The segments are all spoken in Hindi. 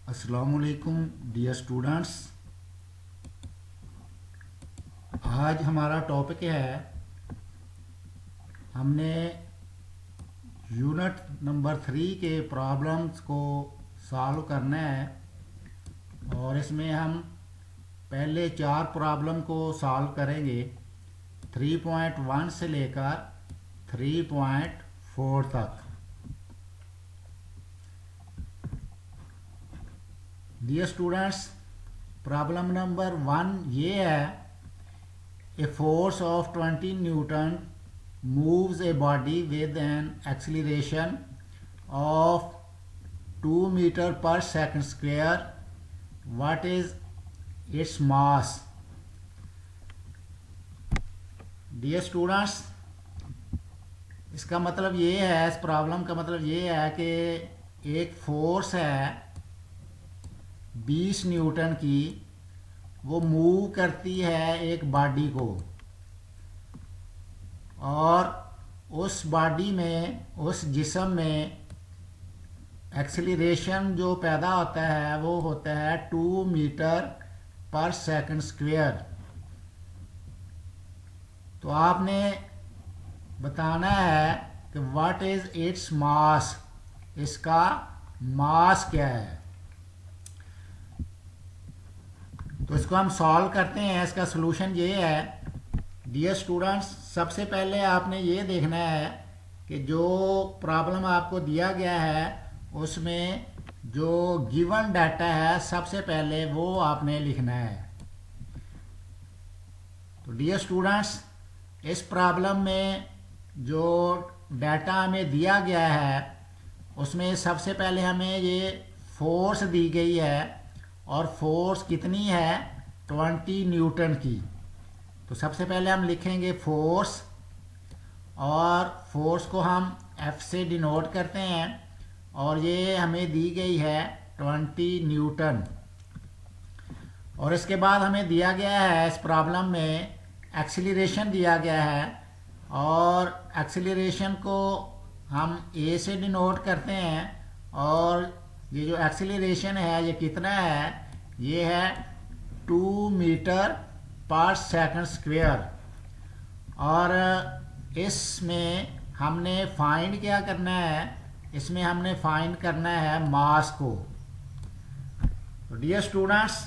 अस्सलामुअलैकुम डियर स्टूडेंट्स। आज हमारा टॉपिक है, हमने यूनिट नंबर 3 के प्रॉब्लम्स को सॉल्व करना है और इसमें हम पहले 4 प्रॉब्लम को सॉल्व करेंगे 3.1 से लेकर 3.4 तक। डियर स्टूडेंट्स, प्रॉब्लम नंबर 1 ये है, a force of 20 Newton moves a body with an acceleration of 2 meter per second square. What is its mass? Dear students, इसका मतलब ये है, इस प्रॉब्लम का मतलब ये है कि एक फोर्स है 20 न्यूटन की, वो मूव करती है एक बॉडी को और उस बॉडी में, उस जिस्म में एक्सीलरेशन जो पैदा होता है वो होता है 2 मीटर पर सेकंड स्क्वायर। तो आपने बताना है कि व्हाट इज इट्स मास, इसका मास क्या है। तो इसको हम सॉल्व करते हैं। इसका सलूशन ये है डियर स्टूडेंट्स, सबसे पहले आपने ये देखना है कि जो प्रॉब्लम आपको दिया गया है उसमें जो गिवन डाटा है सबसे पहले वो आपने लिखना है। तो डियर स्टूडेंट्स, इस प्रॉब्लम में जो डाटा हमें दिया गया है उसमें सबसे पहले हमें ये फोर्स दी गई है और फोर्स कितनी है 20 न्यूटन की। तो सबसे पहले हम लिखेंगे फोर्स और फोर्स को हम F से डिनोट करते हैं और ये हमें दी गई है 20 न्यूटन। और इसके बाद हमें दिया गया है इस प्रॉब्लम में एक्सीलरेशन दिया गया है और एक्सीलरेशन को हम A से डिनोट करते हैं और ये जो एक्सीलरेशन है ये कितना है, ये है 2 मीटर पर सेकंड स्क्वायर। और इसमें हमने फाइंड क्या करना है, इसमें हमने फाइंड करना है मास को। तो डियर स्टूडेंट्स,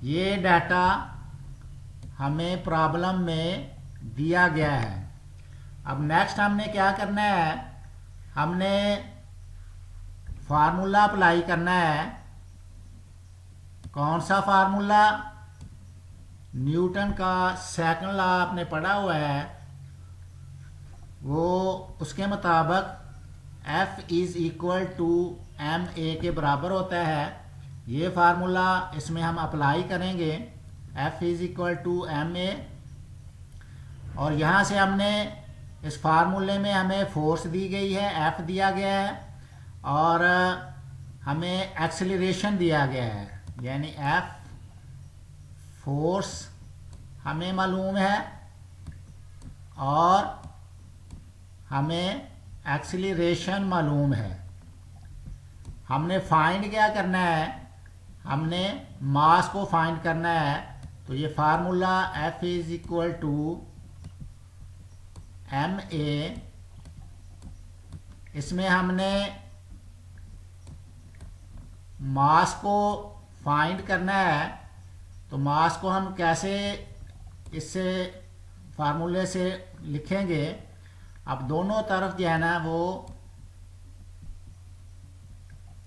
ये डाटा हमें प्रॉब्लम में दिया गया है। अब नेक्स्ट हमने क्या करना है, हमने फार्मूला अप्लाई करना है। कौन सा फार्मूला? न्यूटन का सेकंड लॉ आपने पढ़ा हुआ है, वो उसके मुताबिक F is equal to ma के बराबर होता है। ये फार्मूला इसमें हम अप्लाई करेंगे, F is equal to ma। और यहाँ से हमने इस फार्मूले में हमें फोर्स दी गई है, F दिया गया है और हमें एक्सीलरेशन दिया गया है, यानी F फोर्स हमें मालूम है और हमें एक्सीलरेशन मालूम है। हमने फाइंड क्या करना है, हमने मास को फाइंड करना है। तो ये formula F is equal to ma, इसमें हमने मास को फाइंड करना है। तो मास को हम कैसे इससे फार्मूले से लिखेंगे, अब दोनों तरफ जो है ना वो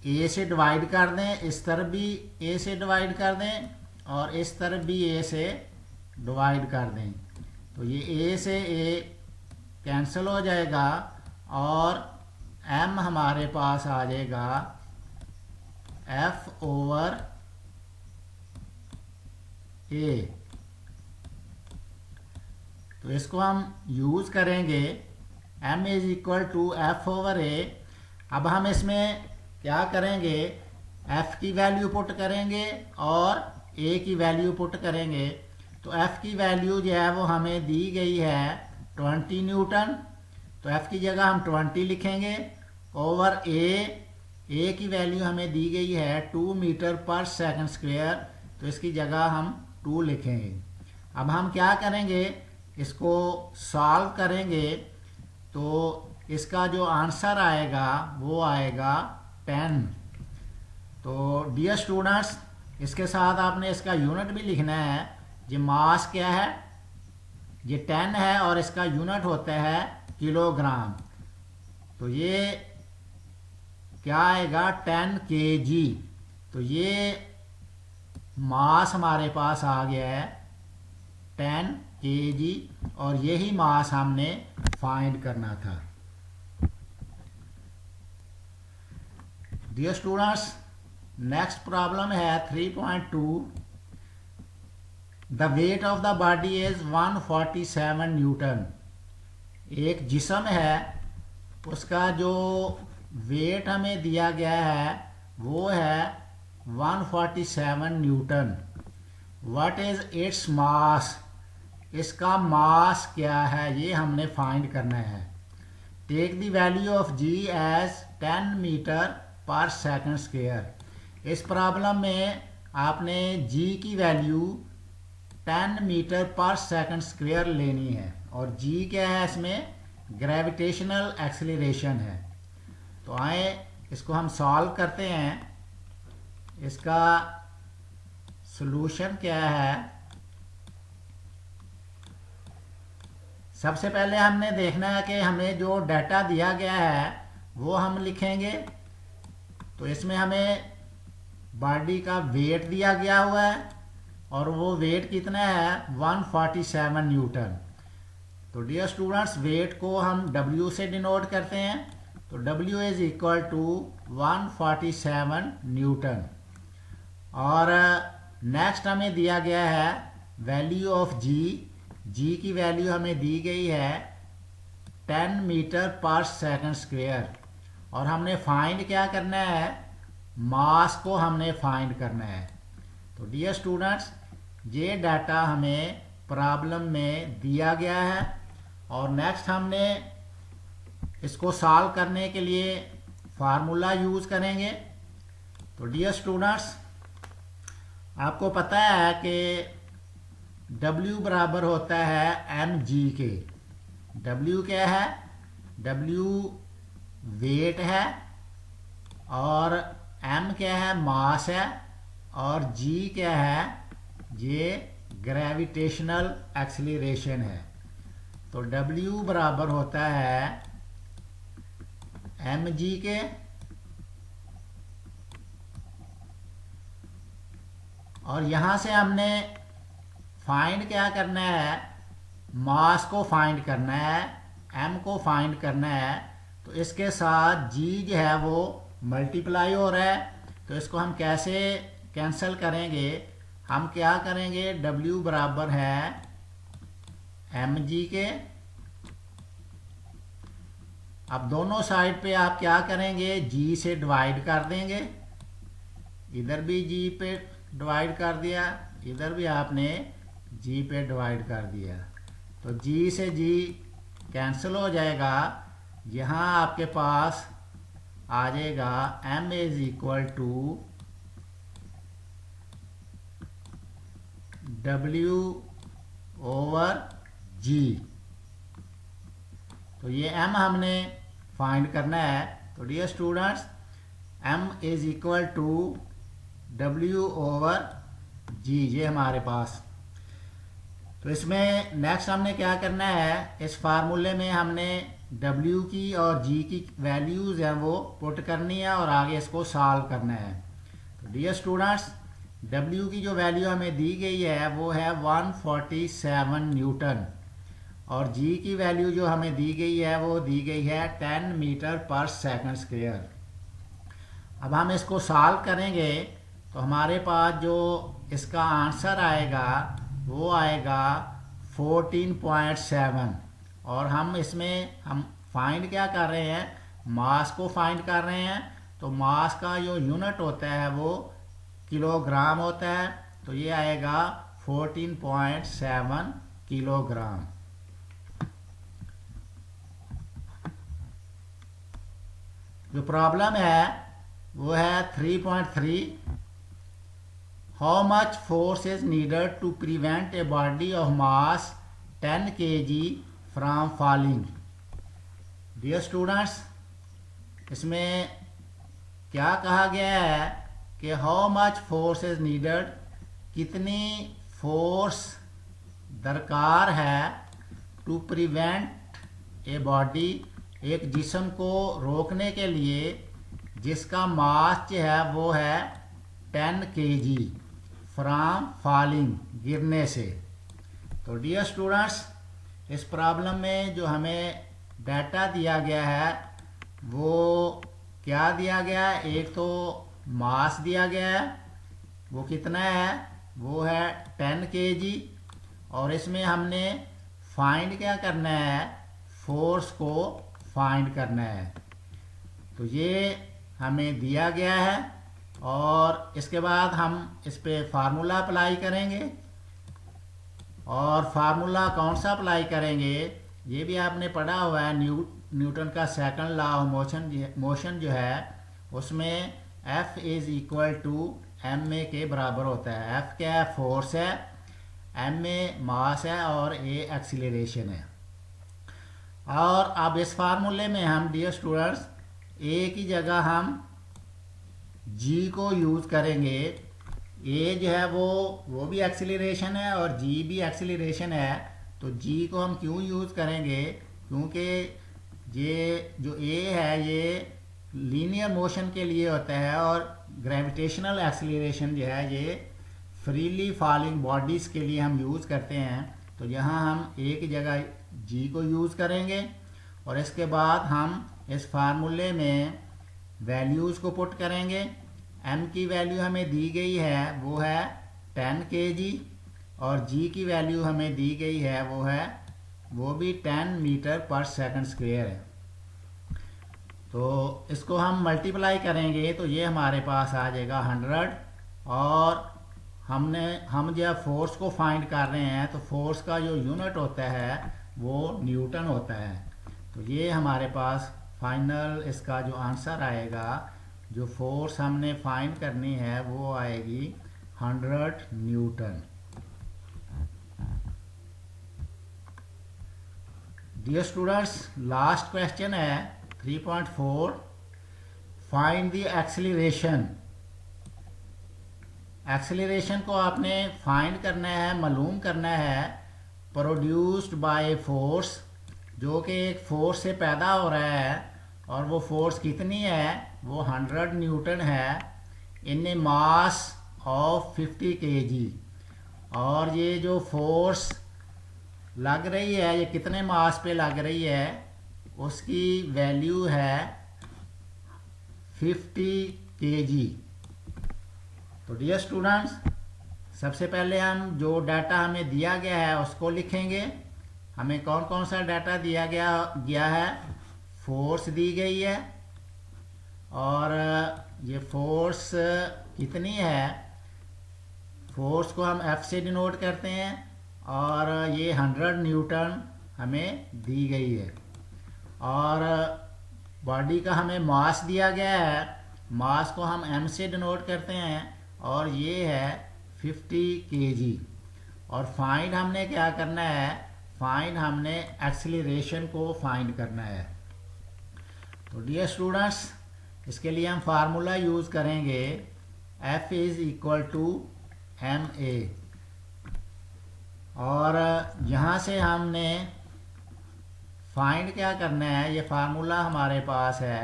A से डिवाइड कर दें, इस तरफ भी A से डिवाइड कर दें और इस तरफ भी A से डिवाइड कर दें। तो ये A से A कैंसिल हो जाएगा और M हमारे पास आ जाएगा F ओवर A। तो इसको हम यूज करेंगे, M is equal to F over A। अब हम इसमें क्या करेंगे, F की वैल्यू पुट करेंगे और A की वैल्यू पुट करेंगे। तो F की वैल्यू जो है वो हमें दी गई है 20 न्यूटन। तो F की जगह हम 20 लिखेंगे ओवर A ए की वैल्यू हमें दी गई है 2 मीटर पर सेकंड स्क्वायर, तो इसकी जगह हम 2 लिखेंगे। अब हम क्या करेंगे, इसको सॉल्व करेंगे तो इसका जो आंसर आएगा वो आएगा 10। तो डियर स्टूडेंट्स, इसके साथ आपने इसका यूनिट भी लिखना है। ये मास क्या है, ये 10 है और इसका यूनिट होता है किलोग्राम। तो ये क्या आएगा 10 kg। तो ये मास हमारे पास आ गया है 10 kg और यही मास हमने फाइंड करना था। डियर स्टूडेंट्स, नेक्स्ट प्रॉब्लम है 3.2। The weight of the body is 147 Newton. एक जिस्म है, उसका जो वेट हमें दिया गया है वो है 147 newton. What is its mass, इसका मास क्या है ये हमने फाइंड करना है। Take the value of G as 10 metre per second square. इस प्रॉब्लम में आपने जी की value 10 metre per second square लेनी है और जी क्या है, इसमें ग्रेविटेशनल एक्सीलरेशन है। तो आए इसको हम सॉल्व करते हैं। इसका सॉल्यूशन क्या है, सबसे पहले हमने देखना है कि हमें जो डाटा दिया गया है वो हम लिखेंगे। तो इसमें हमें बॉडी का वेट दिया गया हुआ है और वो वेट कितना है 147 न्यूटन। तो डियर स्टूडेंट्स, वेट को हम W से डिनोट करते हैं। तो W is equal to 147 newton. और नेक्स्ट हमें दिया गया है वैल्यू ऑफ G। G की वैल्यू हमें दी गई है 10 मीटर पर सेकंड स्क्वायर और हमने फाइंड क्या करना है, मास को हमने फाइंड करना है। तो डियर स्टूडेंट्स, ये डाटा हमें प्रॉब्लम में दिया गया है और नेक्स्ट हमने इसको सॉल्व करने के लिए फार्मूला यूज करेंगे। तो डियर स्टूडेंट्स, आपको पता है कि W बराबर होता है mg के। W क्या है, W वेट है और m क्या है, मास है और g क्या है, ये ग्रेविटेशनल एक्सीलरेशन है। तो W बराबर होता है mg के और यहां से हमने फाइंड क्या करना है, मास को फाइंड करना है, m को फाइंड करना है। तो इसके साथ g जो है वो मल्टीप्लाई हो रहा है, तो इसको हम कैसे कैंसिल करेंगे, हम क्या करेंगे, W बराबर है mg के। अब दोनों साइड पे आप क्या करेंगे, g से डिवाइड कर देंगे। इधर भी g पे डिवाइड कर दिया, इधर भी आपने g पे डिवाइड कर दिया। तो g से g कैंसिल हो जाएगा। यहाँ आपके पास आ जाएगा m is equal to W over g। तो ये m हमने फाइंड करना है। तो dear students, m is equal to W over g, ये हमारे पास। तो इसमें नेक्स्ट हमने क्या करना है, इस फार्मूले में हमने W की और G की वैल्यूज़ हैं वो पुट करनी है और आगे इसको सॉल्व करना है। तो डियर स्टूडेंट्स, W की जो वैल्यू हमें दी गई है वो है 147 न्यूटन और G की वैल्यू जो हमें दी गई है वो दी गई है 10 मीटर पर सेकंड स्क्वायर। अब हम इसको सॉल्व करेंगे तो हमारे पास जो इसका आंसर आएगा वो आएगा 14.7 और हम इसमें हम फाइंड क्या कर रहे हैं, मास को फाइंड कर रहे हैं। तो मास का जो यूनिट होता है वो किलोग्राम होता है। तो ये आएगा 14.7 किलोग्राम। जो प्रॉब्लम है वो है 3.3। How much force is needed to prevent a body of mass 10 kg from falling. Dear students, इसमें क्या कहा गया है कि how much force is needed, कितनी फोर्स दरकार है टू प्रिवेंट ए बॉडी, एक जिस्म को रोकने के लिए जिसका मास जो है वो है 10 kg फ्रॉम फॉलिंग, गिरने से। तो डियर स्टूडेंट्स, इस प्रॉब्लम में जो हमें डाटा दिया गया है वो क्या दिया गया है, एक तो मास दिया गया है, वो कितना है, वो है 10 kg, और इसमें हमने फाइंड क्या करना है, फोर्स को फाइंड करना है। तो ये हमें दिया गया है और इसके बाद हम इस पे फार्मूला अप्लाई करेंगे। और फार्मूला कौन सा अप्लाई करेंगे, ये भी आपने पढ़ा हुआ है, न्यूटन का सेकंड लॉ ऑफ मोशन जो है उसमें F is equal to ma के बराबर होता है। F क्या है, फोर्स है, ma मास है और a एक्सीलरेशन है। और अब इस फार्मूले में हम डियर स्टूडेंट्स a की जगह हम g को यूज करेंगे। a जो है वो भी एक्सीलरेशन है और g भी एक्सीलरेशन है। तो g को हम क्यों यूज करेंगे, क्योंकि ये जो a है ये लीनियर मोशन के लिए होता है और ग्रेविटेशनल एक्सीलरेशन जो है ये फ्रीली फॉलिंग बॉडीज के लिए हम यूज करते हैं। तो यहाँ हम a की जगह g को यूज करेंगे और इसके बाद हम इस फार्मूले में वैल्यूज को पुट करेंगे। m की वैल्यू हमें दी गई है वो है 10 kg और g की वैल्यू हमें दी गई है वो भी 10 मीटर पर सेकंड स्क्वायर है। तो इसको हम मल्टीप्लाई करेंगे तो ये हमारे पास आ जाएगा 100। और हम जो फोर्स को फाइंड कर रहे हैं तो फोर्स का जो यूनिट होता है वो न्यूटन होता है। तो ये हमारे पास फाइनल इसका जो आंसर आएगा, जो फोर्स हमने फाइंड करनी है वो आएगी 100 newton. Dear students, last question है 3.4, फाइंड द एक्सीलरेशन। एक्सीलरेशन को आपने फाइंड करना है, मालूम करना है, प्रोड्यूस्ड बाय फोर्स, जो कि एक फोर्स से पैदा हो रहा है और वो फोर्स कितनी है, वो 100 न्यूटन है इन ए मास ऑफ 50 kg। और ये जो फोर्स लग रही है ये कितने मास पे लग रही है, उसकी वैल्यू है 50 kg। तो डियर स्टूडेंट्स, सबसे पहले हम जो डाटा हमें दिया गया है उसको लिखेंगे। हमें कौन कौन सा डाटा दिया गया है, फोर्स दी गई है और ये फोर्स कितनी है, फोर्स को हम F से डिनोट करते हैं और ये 100 न्यूटन हमें दी गई है। और बॉडी का हमें मास दिया गया है, मास को हम m से डिनोट करते हैं और ये है 50 kg। और फाइंड हमने क्या करना है, फाइंड हमने एक्सीलरेशन को फाइंड करना है। तो डियर स्टूडेंट्स, इसके लिए हम फार्मूला यूज करेंगे F is equal to ma। और यहाँ से हमने फाइंड क्या करना है, ये फार्मूला हमारे पास है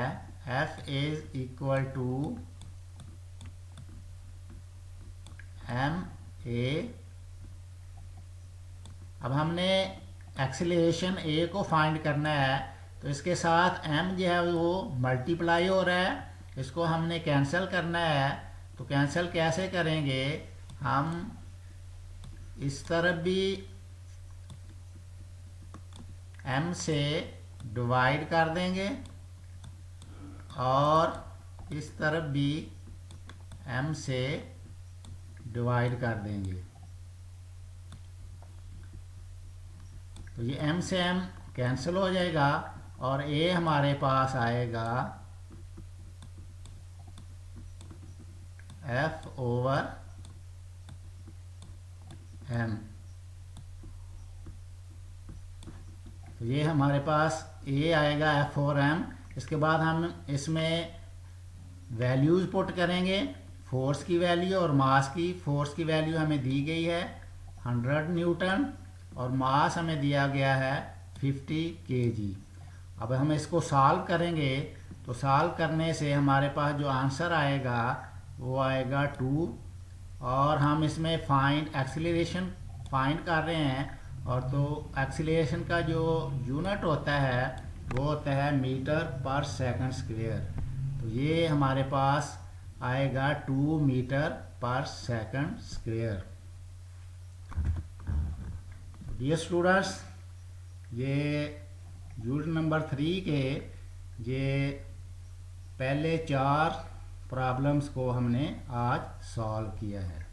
F is equal to ma। अब हमने एक्सीलरेशन a को फाइंड करना है, तो इसके साथ m जो है वो मल्टीप्लाई हो रहा है, इसको हमने कैंसिल करना है। तो कैंसिल कैसे करेंगे, हम इस तरफ भी m से डिवाइड कर देंगे और इस तरफ भी m से डिवाइड कर देंगे। तो ये m से m कैंसिल हो जाएगा और a हमारे पास आएगा F/m। तो ये हमारे पास A आएगा F/m। इसके बाद हम इसमें वैल्यूज़ पुट करेंगे, फोर्स की वैल्यू और मास की। फोर्स की वैल्यू हमें दी गई है 100 न्यूटन और मास हमें दिया गया है 50 kg। अब हम इसको सॉल्व करेंगे तो सॉल्व करने से हमारे पास जो आंसर आएगा वो आएगा 2। और हम इसमें एक्सीलरेशन फाइंड कर रहे हैं, और तो एक्सीलरेशन का जो यूनिट होता है वो होता है मीटर पर सेकंड स्क्वायर। तो ये हमारे पास आएगा 2 metre per second square. Dear students, ये यूनिट नंबर 3 के ये पहले 4 प्रॉब्लम्स को हमने आज सॉल्व किया है।